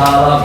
Waalaikumsalam.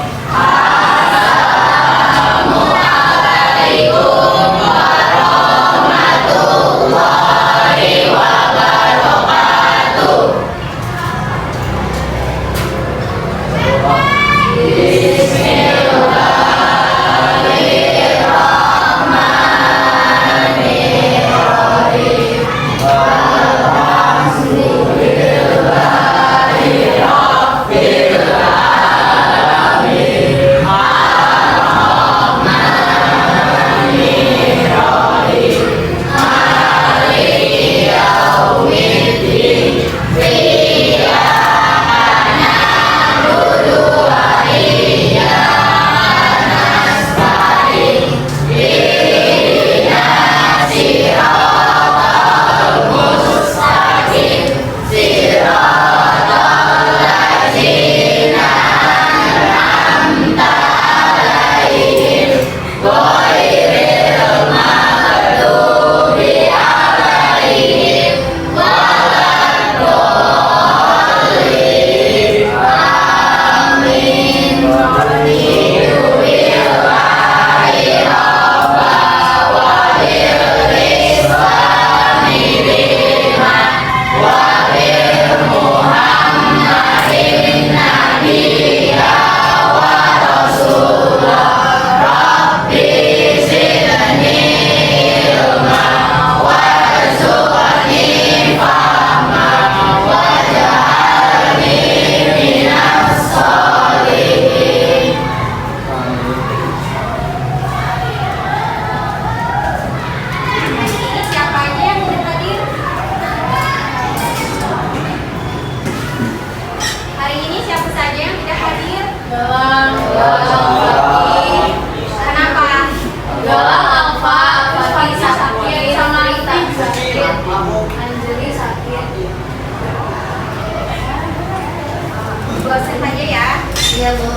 Bosan aja ya? Iya Bu.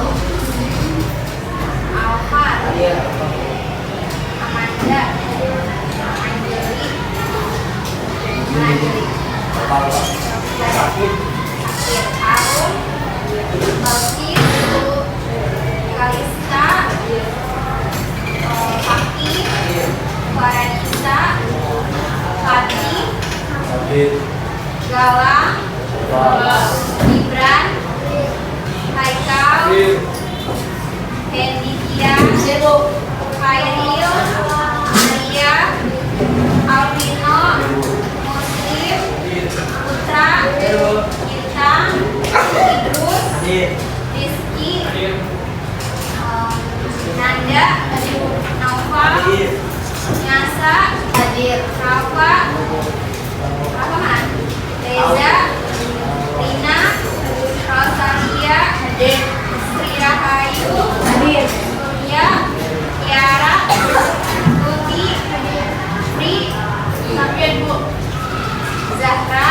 Alfa, Amanda, Anjeli, Sakit, Arun, Balki, Kalista, Paki, Faranisa, Fati, Galang, Gibran, Haikal, Hendikia, Khairil, Maria, Alvino, Muslim, Putra, Intan, Idrus, Rizky, Nanda, Naufal, Nyasa, Rafa, Reza, Rina, Rosalia, Sri Rahayu, Surya, Tiara, Tuti, Fri, Zahra,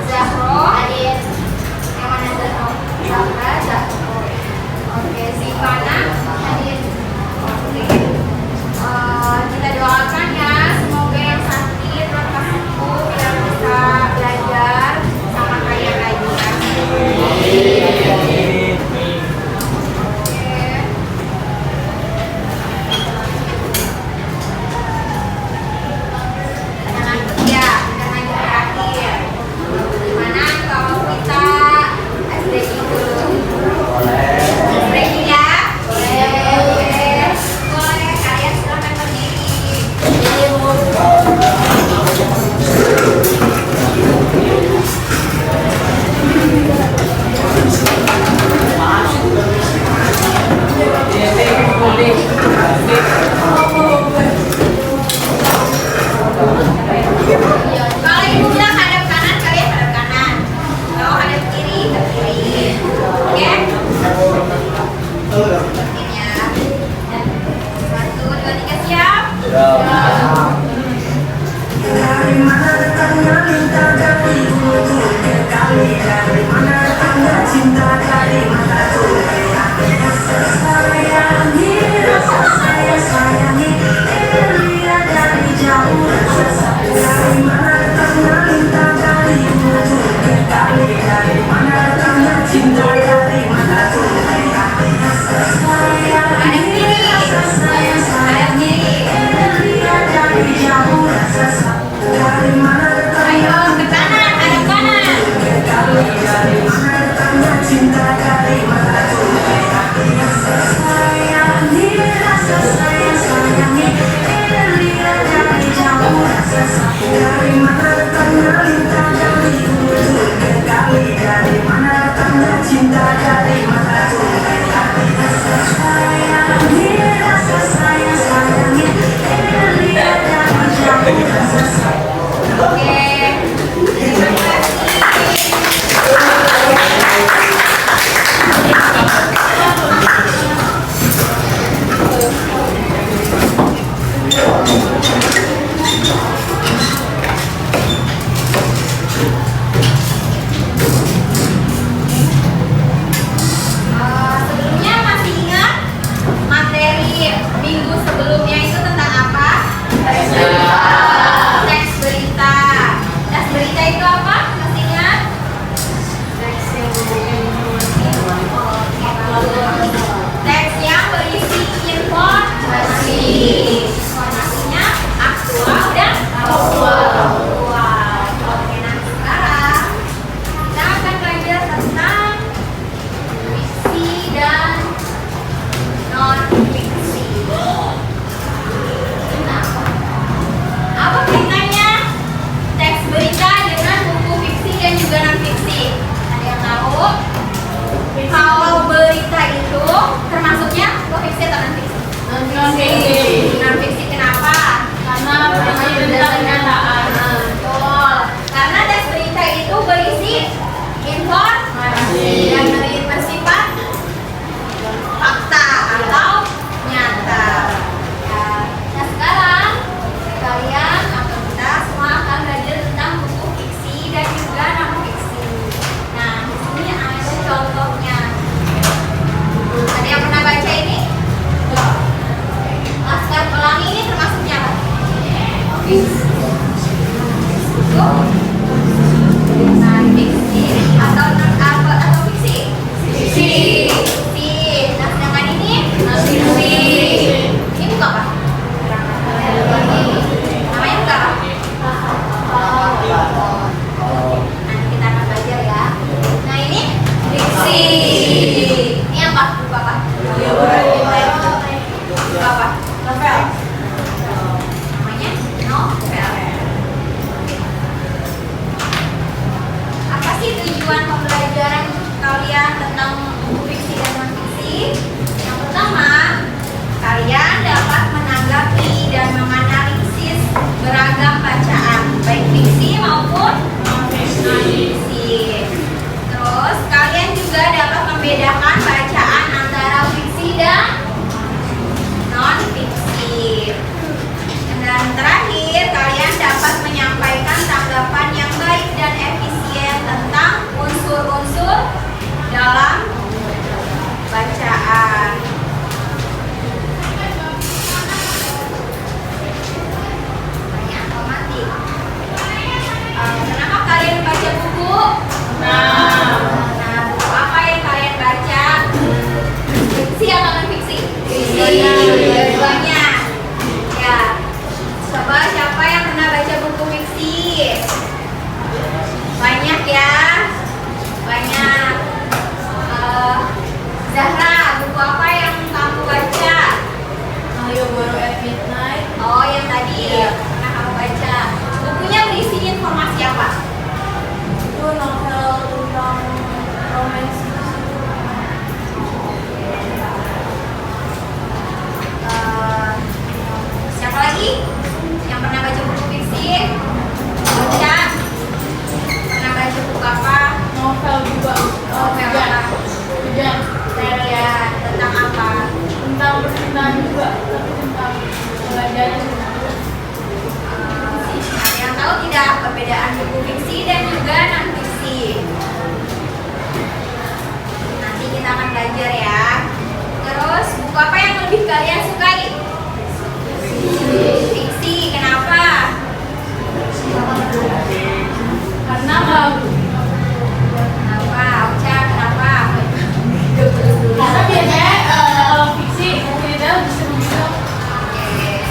Zahro, yang mana Zahro? Zahro. Oke, Sivana, oke. Kita doakan ya, semoga yang sakit lekas sembuh, biar bisa belajar sama kayak lagi ya. Non fiksi kenapa? Karena berdasarkan kenyataan. Betul. Karena teks berita itu berisi informasi dan bersifat fakta atau nyata. Ya. Nah sekarang kalian atau kita semua akan belajar tentang buku fiksi dan juga non fiksi. Nah di sini ada contohnya. Ada yang pernah baca ini? Laskar Pelangi ini termasuknya apa? Fiksi. Nah, fiksi atau non atau fiksi? Fiksi. Nah, sedangkan ini non fiksi. Ini buku apa? Namanya buku apa? Nanti kita akan belajar ya. Nah, ini fiksi. Ini apa? Buku apa? Buku apa? Novel. Namanya novel. Apa sih tujuan pembelajaran kalian tentang buku fiksi dan non fiksi? Yang pertama, kalian dapat menanggapi dan menganalisis beragam bacaan, baik fiksi maupun non fiksi. Terus, kalian juga dapat membedakan bacaan antara fiksi dan non fiksi. Dan terakhir, kalian dapat menyampaikan tanggapan yang baik dan efisien tentang unsur-unsur dalam bacaan. Pertanyaan otomatik. Kenapa kalian baca buku? Nah, buku apa yang kalian baca? Fiksi atau non fiksi? Fiksi. Dua-duanya. Ya. Coba siapa yang pernah baca buku fiksi? Banyak ya. Banyak. Zahra, buku apa yang kamu baca? Ayo baru at midnight. Oh, yang tadi pernah kamu baca. Bukunya berisi informasi apa? Itu novel tentang romance. Siapa lagi yang pernah baca buku fiksi? Baca. Pernah baca buku apa? Novel juga. Novel apa? Hujan. Ya, tentang apa? Tentang percintaan juga, tapi tentang pelajaran. Ada yang tahu tidak perbedaan buku fiksi dan juga non fiksi? Nanti kita akan belajar ya. Terus buku apa yang lebih kalian sukai? Fiksi. Kenapa? Karena bagus. Kenapa? Ocha, kenapa? Karena biasanya kalau fiksi cerita lebih seru gitu. Oke.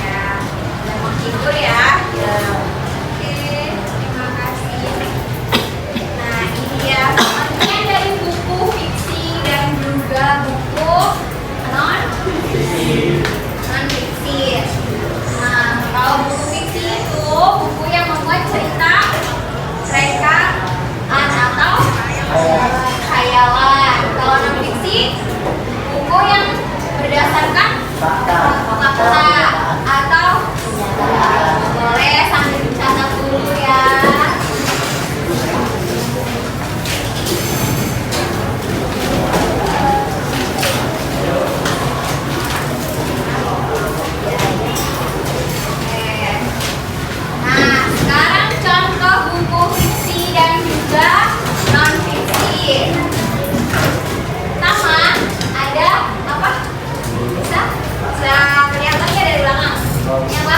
Ya, udah mau tidur ya? Oke, terima kasih. Nah, ini dia pengertian dari buku fiksi dan juga buku non fiksi. Nah, kalau buku fiksi itu buku yang membuat cerita, reka, atau khayalan. Kalau non fiksi, buku yang berdasarkan fakta atau boleh sambil dicatat dulu ya. Nah, sekarang contoh buku fiksi dan juga non fiksi. Pertama, ada apa? Bisa kelihatannya dari belakang. Ini apa?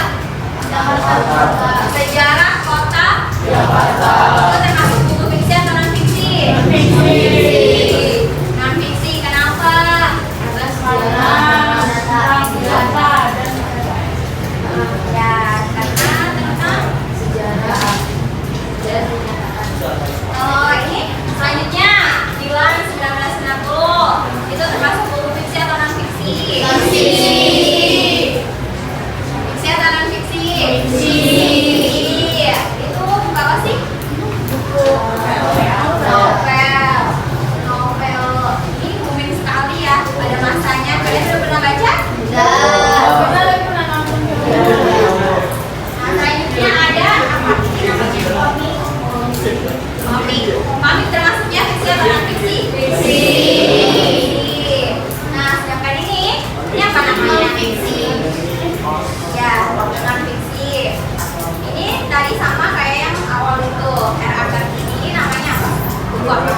Sejarah kota Jakarta. Itu termasuk buku fiksi atau non fiksi? Non fiksi. Kenapa? Ya, karena tentang sejarah. Oh, ini selanjutnya Dilan 1990. Itu termasuk buku fiksi atau non fiksi? Fiksi atau non fiksi? Fiksi. Ya, non fiksi. Ini tadi sama kayak yang awal itu. RA Kartini namanya apa? Buku apa?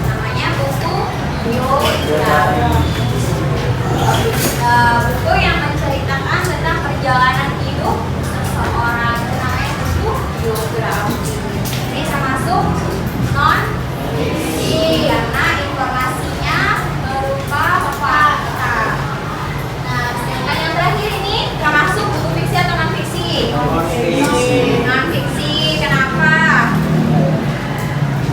Namanya buku biografi. Buku yang menceritakan tentang perjalanan hidup seseorang, namanya buku biografi. Ini termasuk non fiksi karena informasinya berupa fakta. Nah, sedangkan yang terakhir ini termasuk buku fiksi atau non fiksi? Non fiksi. Kenapa?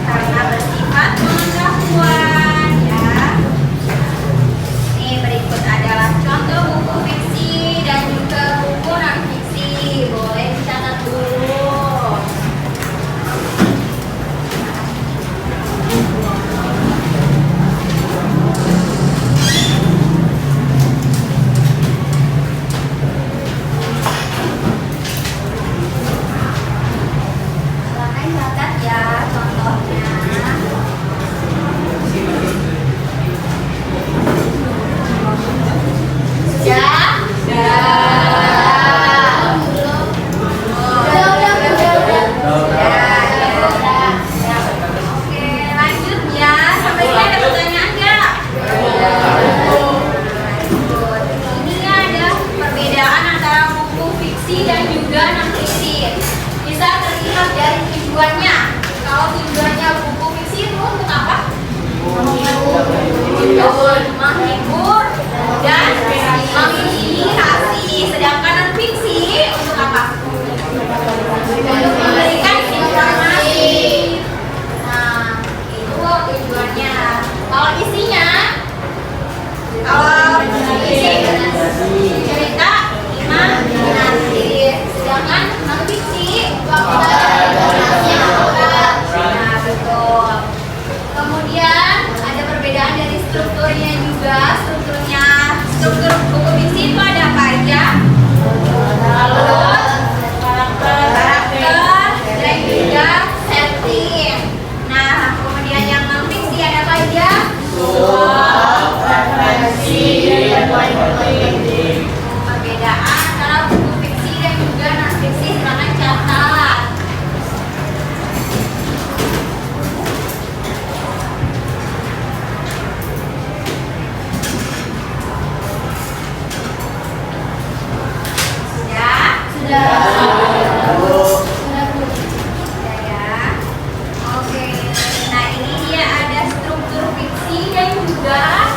Karena bersifat pengetahuan, ya. Ini berikut adalah contoh buku fiksi dan juga buku non fiksi. Boleh dicatat dulu. Silakan catat ya contohnya. Sudah? Oke, lanjut ya. Sampai sini ada pertanyaan nggak? Lanjut. Ini ada perbedaan antara buku fiksi dan juga non fiksi. Bisa terlihat dari tujuannya. Kalau tujuannya buku fiksi itu untuk apa? Menghibur dan menginspirasi. Sedangkan non fiksi untuk apa? Untuk memberikan informasi. Nah, itu tujuannya. Kalau isinya, kalau isi cerita, imajinasi. Sedangkan non fiksi nah, betul. Kemudian ada perbedaan dari strukturnya juga. Struktur buku fiksi itu ada apa aja? Karakter dan juga setting. Nah, kemudian yang non fiksi ada apa aja? Perbedaan antara buku fiksi dan juga non fiksi, silakan catat. Sudah? Sudah ya. Oke. Nah, ini dia ada struktur fiksi dan juga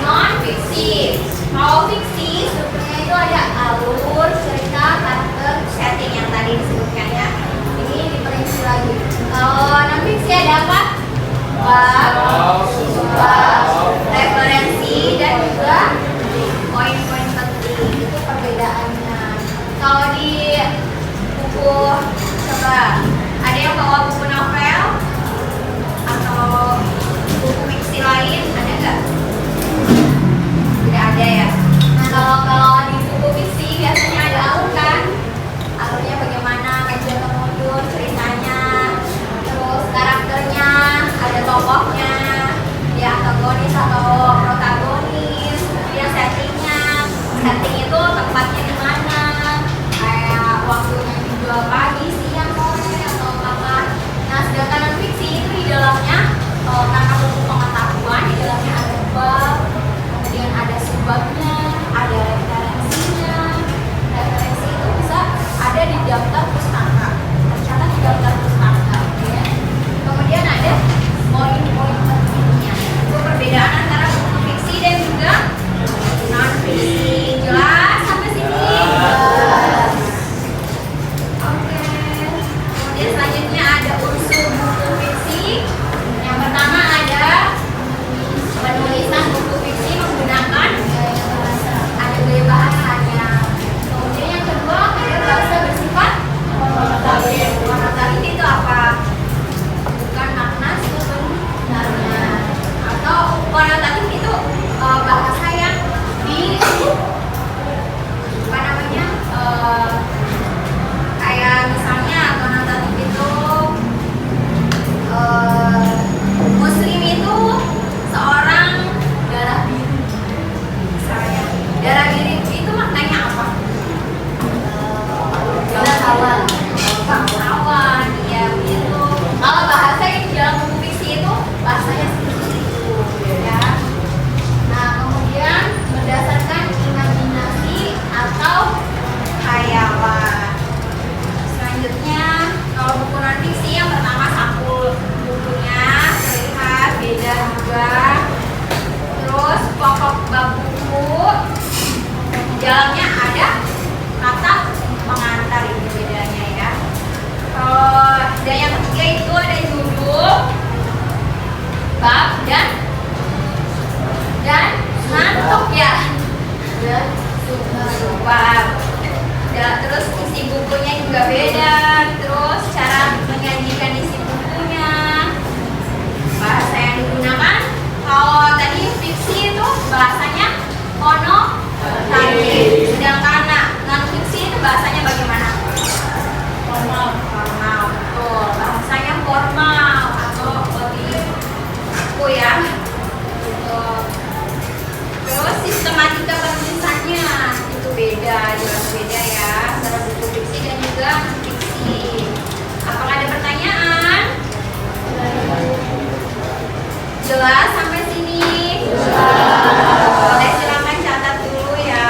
non fiksi. Kalau fiksi strukturnya itu ada alur, cerita, karakter, setting yang tadi disebutkan ya. Ini diperinci lagi. Kalau non fiksi ada apa? Bab, referensi dan juga poin-poin penting. Itu perbedaannya. Kalau di buku, coba ada yang bawa buku novel atau buku fiksi lain, ada nggak? Tidak ada ya. Nah, kalau di buku fiksi biasanya ada alur kan? Alurnya bagaimana, ngajak ke mundur ceritanya, terus karakternya, ada tokohnya, dia antagonis atau protagonis, kemudian setting itu tempatnya di mana, kayak waktunya juga pagi, siang, sore atau kapan. Nah, sedangkan non fiksi itu di dalamnya karena buku pengetahuan, di dalamnya ada bab, kemudian ada subbabnya, dalamnya ada kata pengantar, ini bedanya ya. Dan yang ketiga itu ada judul, bab, dan ngantuk ya. Bab. Terus isi bukunya juga beda. Terus cara menyajikan isi bukunya, bahasa yang digunakan. Kalau tadi fiksi itu bahasanya konotatif, sedangkan non fiksi itu bahasanya bagaimana? Formal, betul. Bahasanya formal atau lebih aku ya. Betul. Terus sistematika penulisannya itu beda, jelas beda ya, antara buku fiksi dan juga non fiksi. Apakah ada pertanyaan? Jelas sampai sini? Boleh silakan catat dulu ya.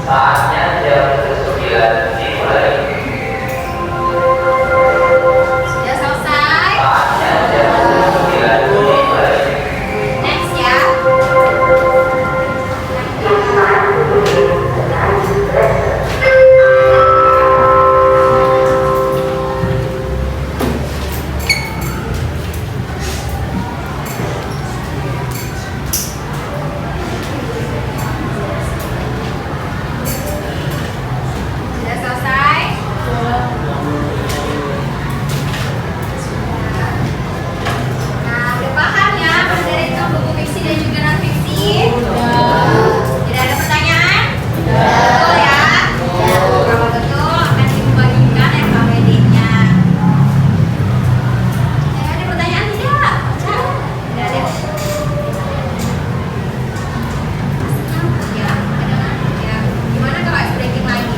Saatnya jam 9 dimulai. Sudah selesai? Saatnya jam 9 dimulai. Next ya. Sudah selesai? Nah, udah paham ya materi tentang buku fiksi dan juga non fiksi? Tidak ada pertanyaan? Betul ya? Kalau betul akan dibagikan RKPD-nya. Ada pertanyaan tidak? Tidak ada. Ya, ada ngantuk ya. Gimana kalau stretching lagi?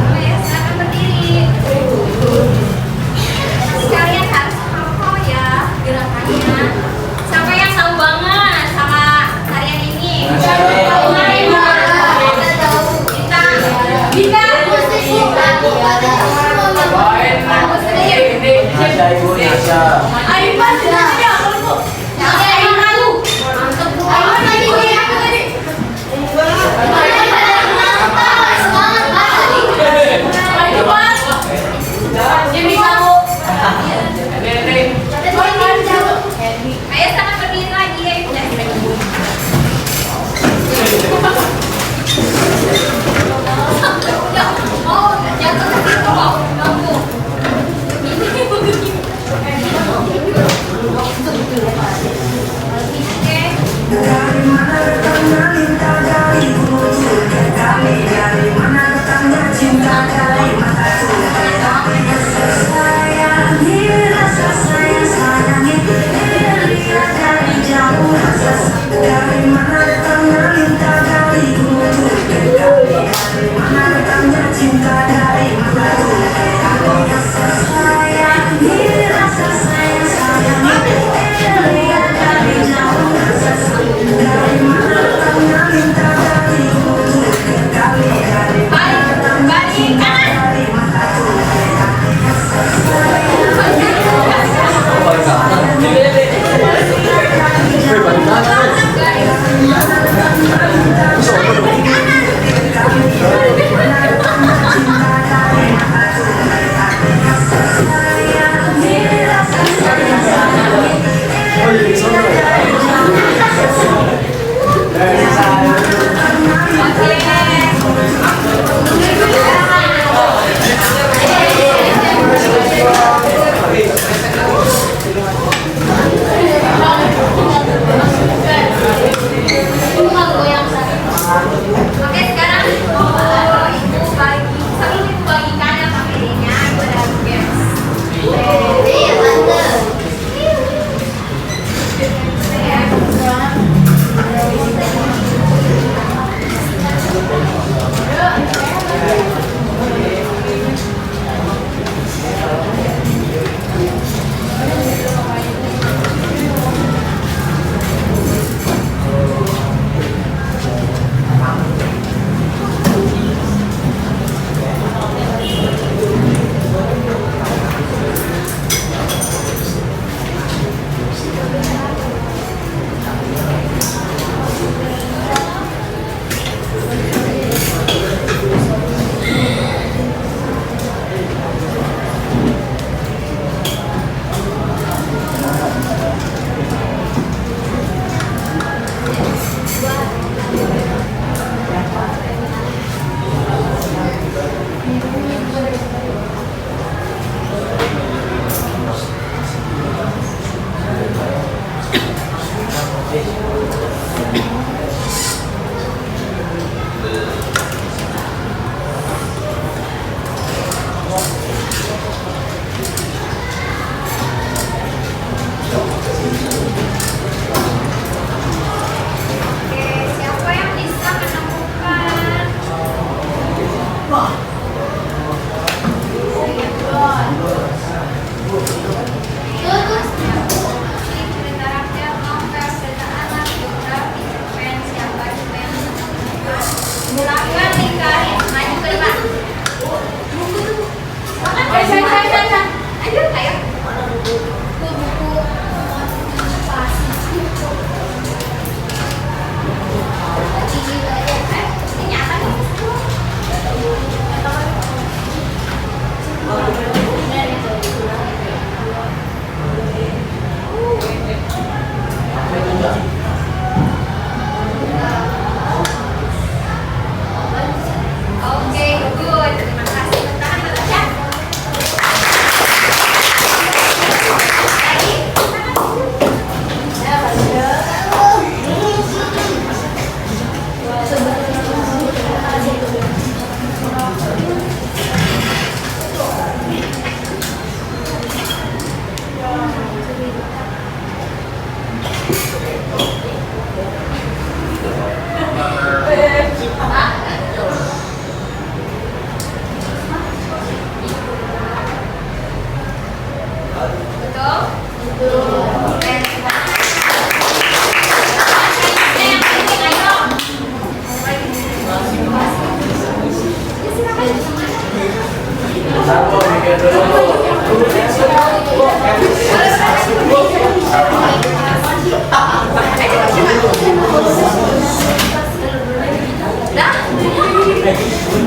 Oh ya, silakan berdiri. Sekalian harus hafal ya gerakannya. Siapa yang tahu banget sama tarian ini? Kita. Aiman sudah ada kalau Bu. Aiman lu. Aiman lagi gue aku tadi. Jadi kamu. Ayo sama berdiri lagi ya. Oh, jatuh ke situ kok. Ini begini. Mulakan lingkarin, maju ke depan. Ayo, ayo. Oke, good. Terima kasih. Tahan Natasha. Lagi. Betul? Betul.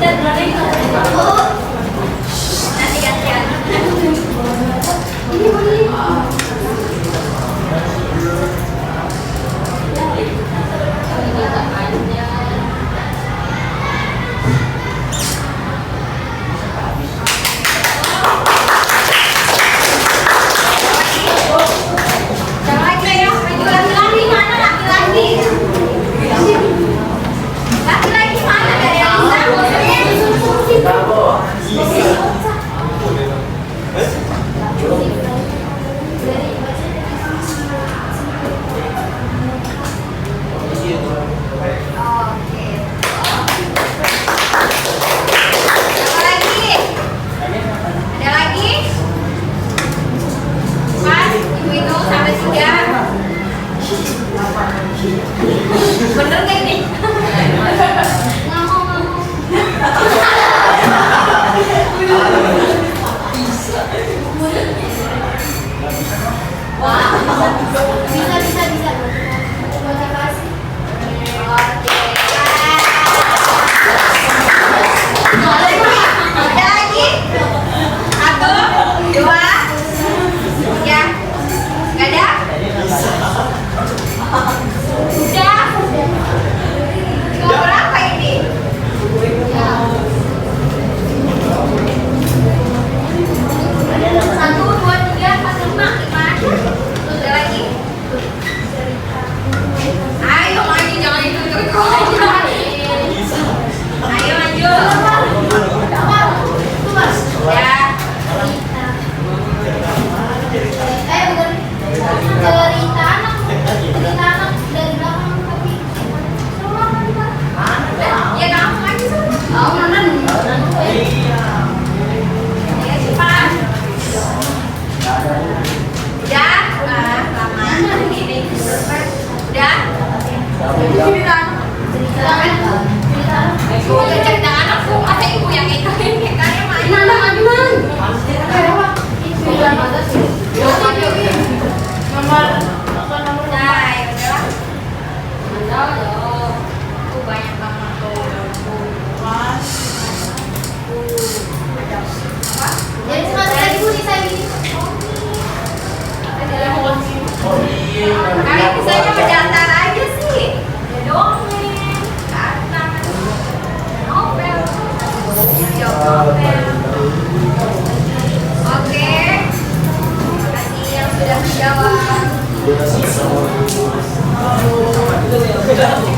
Yang penting ayo. Nanti gantian. Jangan lagi ya, maju laki-laki mana laki-laki? Laki-laki mana dari Oke. Apa lagi? Ada lagi? Mas, ibu itu sampai 3. Bener nggak ini? Nggak mau. Wah, bisa. Motivasi. Oke. Ada lagi? 1, 2, 3. Nggak ada? Udah. Cuma berapa ini? Satu, dua, tiga, empat, lima, aja. Udah lagi. Ayo maju, jangan itu. Ayo maju. Ya. Cerita anak dari belakang tapi ya kamu lagi sama. Oh, mana? Ya cepat. Udah, lama ini. Udah. Cerita anakku, ada ibu yang ngikutin kayaknya mainan. Banyak banget tuh. Jadi sekali ibu bisa ini. Kalian bisanya mendatar aja sih. Ya dongeng, kata, novel, novel. Oke, terima kasih yang sudah menjawab.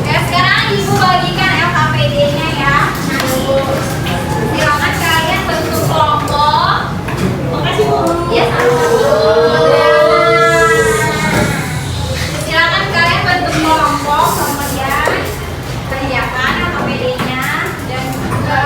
Ya sekarang ibu bagikan LKPD-nya ya. Silakan kalian bentuk kelompok. Makasih Bu. Ya sama-sama. Silakan kalian bentuk kelompok, kemudian kerjakan LKPD-nya dan juga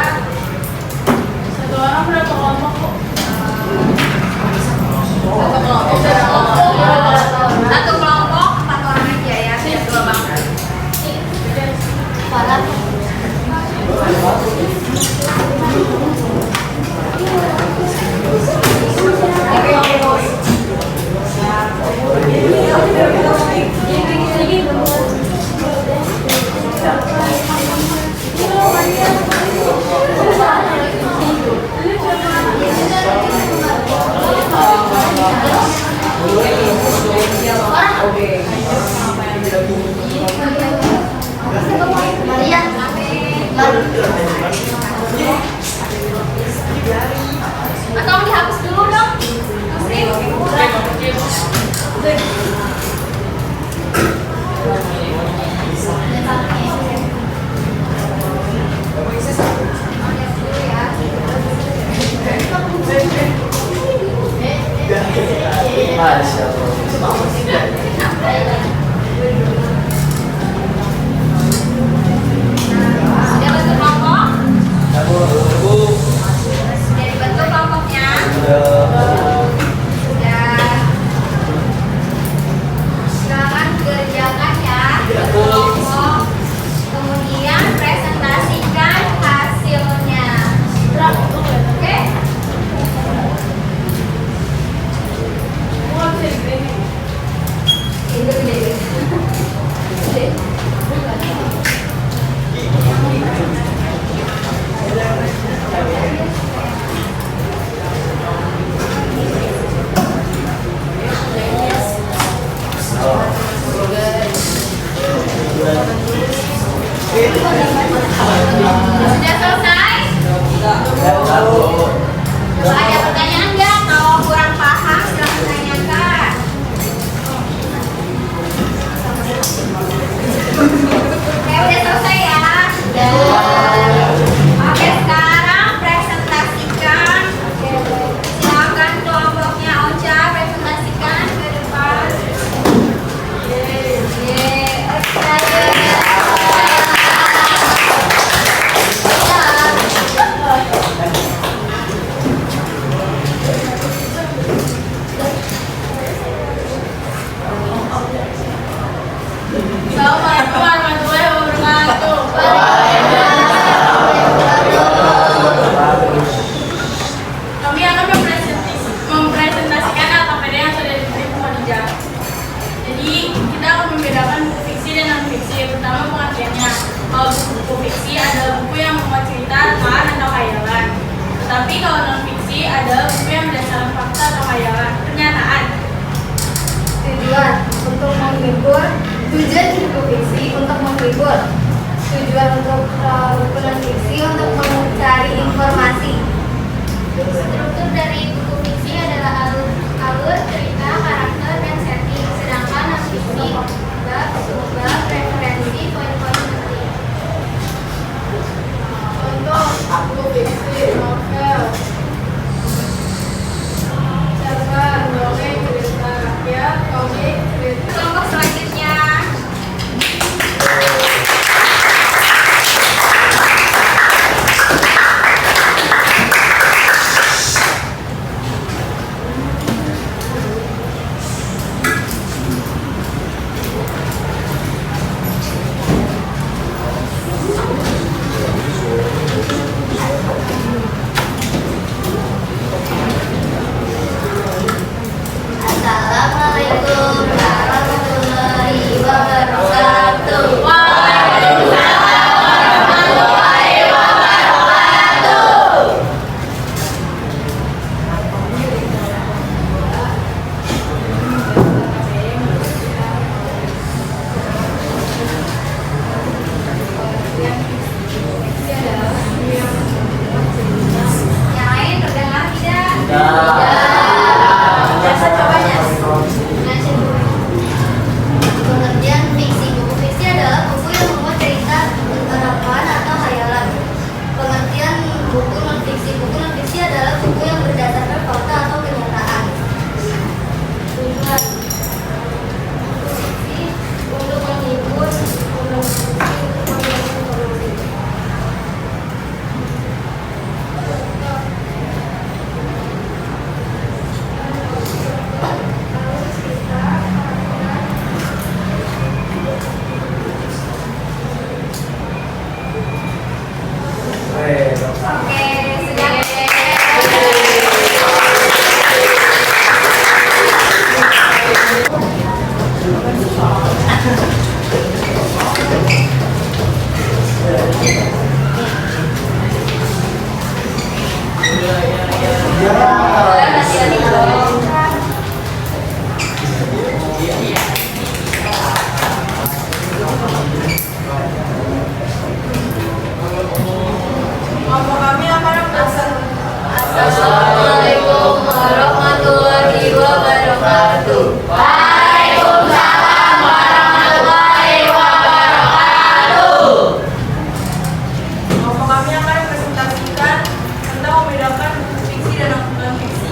tentang membedakan buku fiksi dan non-fiksi.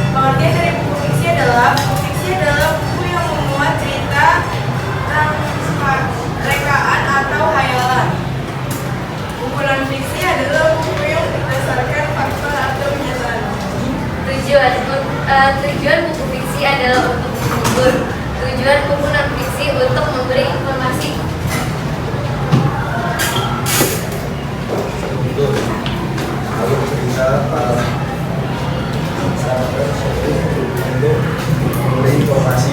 Pengertian dari buku fiksi adalah buku yang memuat cerita rekaan atau hayalan. Buku non-fiksi adalah buku yang berdasarkan fakta atau kenyataan. Tujuan buku fiksi adalah untuk menghibur. Tujuan buku non-fiksi untuk memberi informasi. Untuk lalu kita sahabat untuk memberi informasi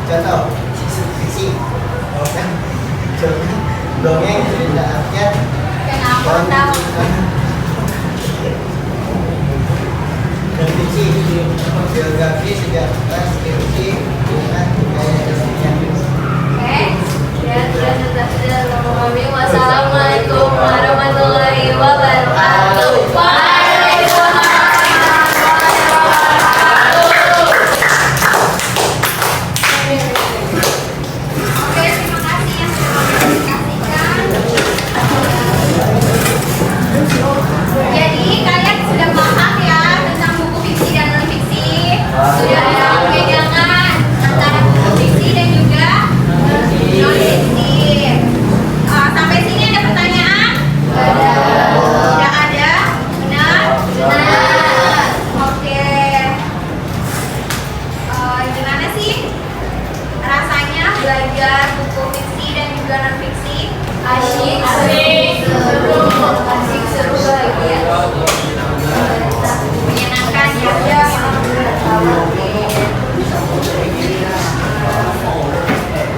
contoh fiksi kan dongeng cerita rakyat Kenapa tahu? dan fiksi biografi sejarah skripsi lingkungan budaya dan seni. Wassalamualaikum warahmatullahi wabarakatuh. Oke, terima kasih yang sudah mengklarifikasikan. Jadi kalian sudah paham ya tentang buku fiksi dan non fiksi. Sudah ada pegangan antara buku fiksi dan juga non fiksi. Sampai sini ada pertanyaan? Tidak ada? Benar? Benar. Oke. Gimana sih rasanya belajar buku fiksi dan juga non fiksi? Asyik, seru, bahagia, menyenangkan ya.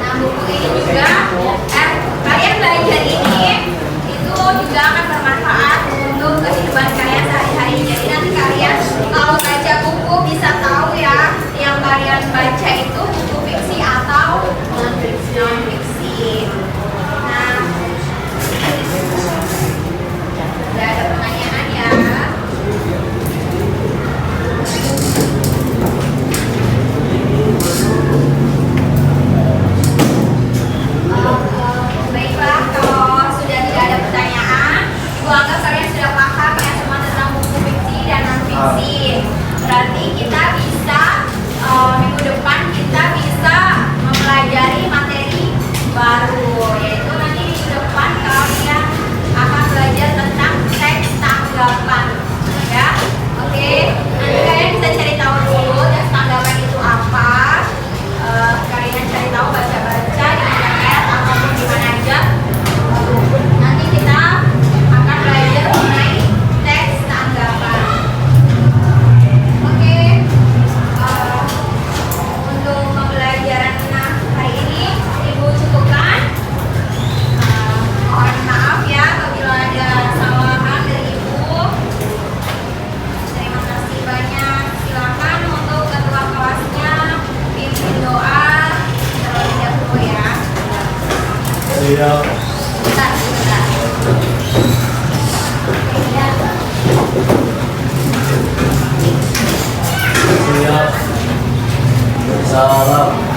Nah, buku ini juga kalian belajar ini itu juga akan bermanfaat untuk kehidupan kalian sehari-hari. Jadi nanti kalian kalau baca buku bisa tahu ya yang kalian baca itu buku fiksi atau non fiksi. Nah, udah ada pertanyaan ya. Baiklah, kalau sudah tidak ada pertanyaan, Ibu anggap kalian sudah paham ya semua tentang buku fiksi dan non fiksi. Berarti kita bisa minggu depan kita bisa mempelajari materi baru, yaitu nanti minggu depan kalian akan belajar tentang teks tanggapan, ya. Oke, nanti kalian bisa cari tahu dulu teks tanggapan itu apa. Kalian cari tahu baca-baca di internet ataupun di mana aja. Nanti kita akan belajar mengenai teks tanggapan. Oke. Untuk pembelajaran hari ini Ibu cukupkan. Mohon maaf ya apabila ada kesalahan dari Ibu. Terima kasih banyak. Silakan untuk ketua kelasnya pimpin doa terlebih dahulu ya. Siap. Bentar. Siap. Salam.